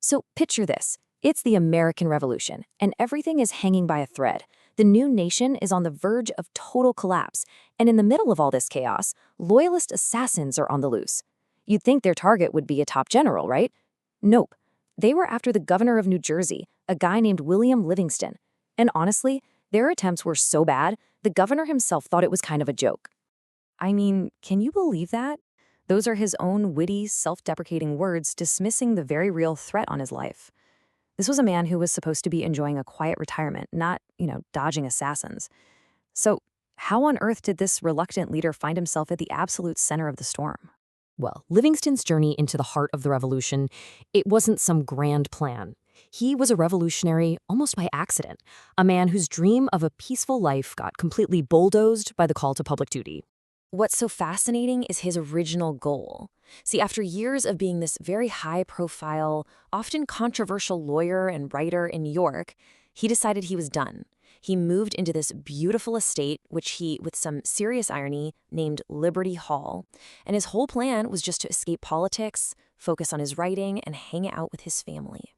So picture this. It's the American Revolution, and everything is hanging by a thread. The new nation is on the verge of total collapse, and in the middle of all this chaos, loyalist assassins are on the loose. You'd think their target would be a top general, right? Nope. They were after the governor of New Jersey, a guy named William Livingston. And honestly, their attempts were so bad, the governor himself thought it was kind of a joke. I mean, can you believe that? Those are his own witty, self-deprecating words dismissing the very real threat on his life. This was a man who was supposed to be enjoying a quiet retirement, not, dodging assassins. So, how on earth did this reluctant leader find himself at the absolute center of the storm? Well, Livingston's journey into the heart of the revolution, it wasn't some grand plan. He was a revolutionary almost by accident, a man whose dream of a peaceful life got completely bulldozed by the call to public duty. What's so fascinating is his original goal. See, after years of being this very high-profile, often controversial lawyer and writer in New York, he decided he was done. He moved into this beautiful estate, which he, with some serious irony, named Liberty Hall. And his whole plan was just to escape politics, focus on his writing, and hang out with his family.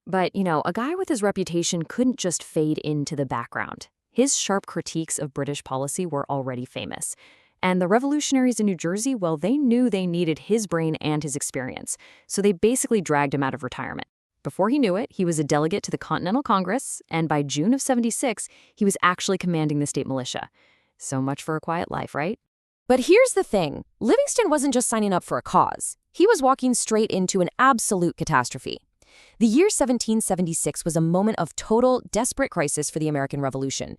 But, a guy with his reputation couldn't just fade into the background. His sharp critiques of British policy were already famous. And the revolutionaries in New Jersey, well, they knew they needed his brain and his experience, so they basically dragged him out of retirement. Before he knew it, he was a delegate to the Continental Congress, and by June of '76, he was actually commanding the state militia. So much for a quiet life, right? But here's the thing. Livingston wasn't just signing up for a cause. He was walking straight into an absolute catastrophe. The year 1776 was a moment of total, desperate crisis for the American Revolution.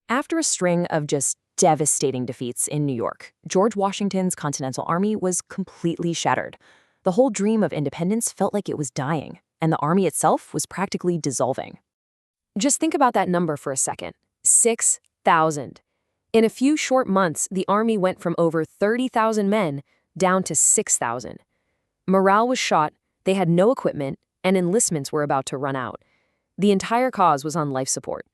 After a string of just devastating defeats in New York, George Washington's Continental Army was completely shattered. The whole dream of independence felt like it was dying, and the army itself was practically dissolving. Just think about that number for a second. 6,000. In a few short months, the army went from over 30,000 men down to 6,000. Morale was shot, they had no equipment, and enlistments were about to run out. The entire cause was on life support.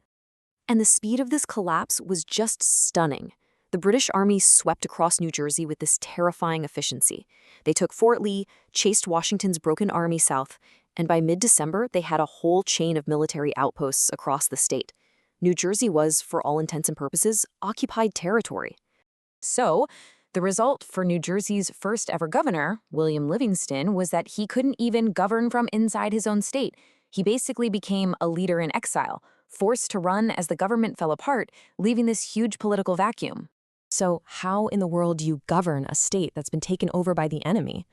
And the speed of this collapse was just stunning. The British Army swept across New Jersey with this terrifying efficiency. They took Fort Lee, chased Washington's broken army south, and by mid-December, they had a whole chain of military outposts across the state. New Jersey was, for all intents and purposes, occupied territory. So, the result for New Jersey's first ever governor, William Livingston, was that he couldn't even govern from inside his own state. He basically became a leader in exile, forced to run as the government fell apart, leaving this huge political vacuum. So how in the world do you govern a state that's been taken over by the enemy?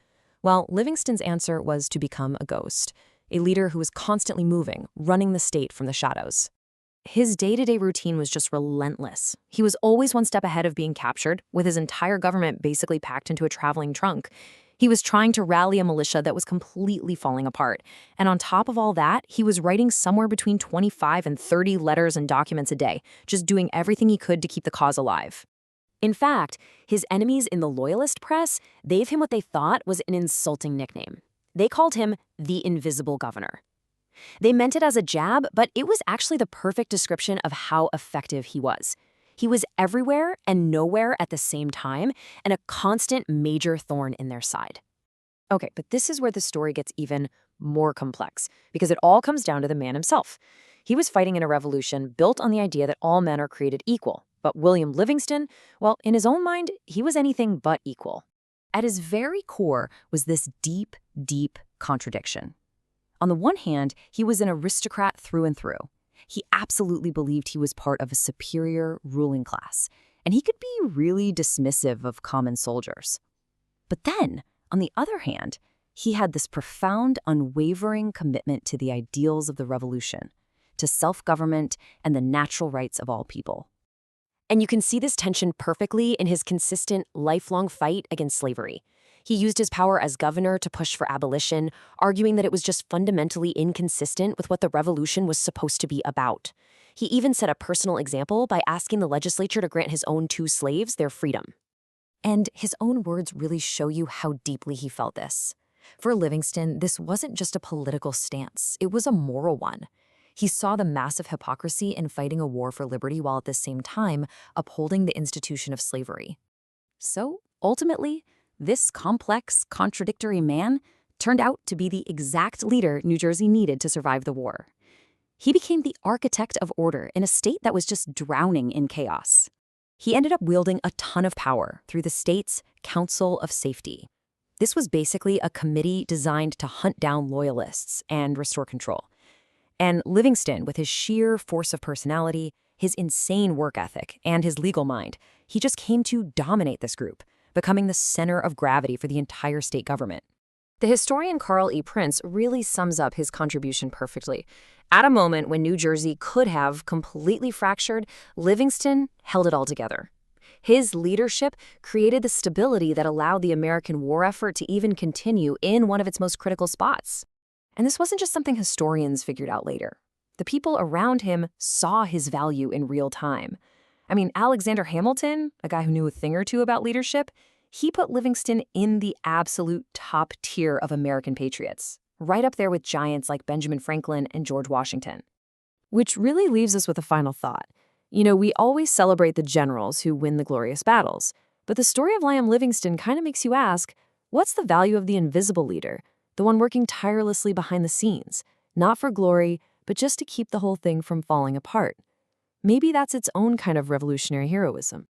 Well, Livingston's answer was to become a ghost, a leader who was constantly moving, running the state from the shadows. His day-to-day routine was just relentless. He was always one step ahead of being captured, with his entire government basically packed into a traveling trunk. He was trying to rally a militia that was completely falling apart. And on top of all that, he was writing somewhere between 25 and 30 letters and documents a day, just doing everything he could to keep the cause alive. In fact, his enemies in the Loyalist press gave him what they thought was an insulting nickname. They called him the Invisible Governor. They meant it as a jab, but it was actually the perfect description of how effective he was. He was everywhere and nowhere at the same time, and a constant major thorn in their side. Okay, but this is where the story gets even more complex, because it all comes down to the man himself. He was fighting in a revolution built on the idea that all men are created equal. But William Livingston, well, in his own mind, he was anything but equal. At his very core was this deep, deep contradiction. On the one hand, he was an aristocrat through and through. He absolutely believed he was part of a superior ruling class, and he could be really dismissive of common soldiers. But then, on the other hand, he had this profound, unwavering commitment to the ideals of the revolution, to self-government and the natural rights of all people. And you can see this tension perfectly in his consistent, lifelong fight against slavery. He used his power as governor to push for abolition, arguing that it was just fundamentally inconsistent with what the revolution was supposed to be about. He even set a personal example by asking the legislature to grant his own 2 slaves their freedom. And his own words really show you how deeply he felt this. For Livingston, this wasn't just a political stance, it was a moral one. He saw the massive hypocrisy in fighting a war for liberty while at the same time upholding the institution of slavery. So, ultimately, this complex, contradictory man turned out to be the exact leader New Jersey needed to survive the war. He became the architect of order in a state that was just drowning in chaos. He ended up wielding a ton of power through the state's Council of Safety. This was basically a committee designed to hunt down loyalists and restore control. And Livingston, with his sheer force of personality, his insane work ethic, and his legal mind, he just came to dominate this group, becoming the center of gravity for the entire state government. The historian Carl E. Prince really sums up his contribution perfectly. At a moment when New Jersey could have completely fractured, Livingston held it all together. His leadership created the stability that allowed the American war effort to even continue in one of its most critical spots. And this wasn't just something historians figured out later. The people around him saw his value in real time. I mean, Alexander Hamilton, a guy who knew a thing or two about leadership, he put Livingston in the absolute top tier of American patriots, right up there with giants like Benjamin Franklin and George Washington. Which really leaves us with a final thought. We always celebrate the generals who win the glorious battles, but the story of Liam Livingston kind of makes you ask, what's the value of the invisible leader, the one working tirelessly behind the scenes, not for glory, but just to keep the whole thing from falling apart? Maybe that's its own kind of revolutionary heroism.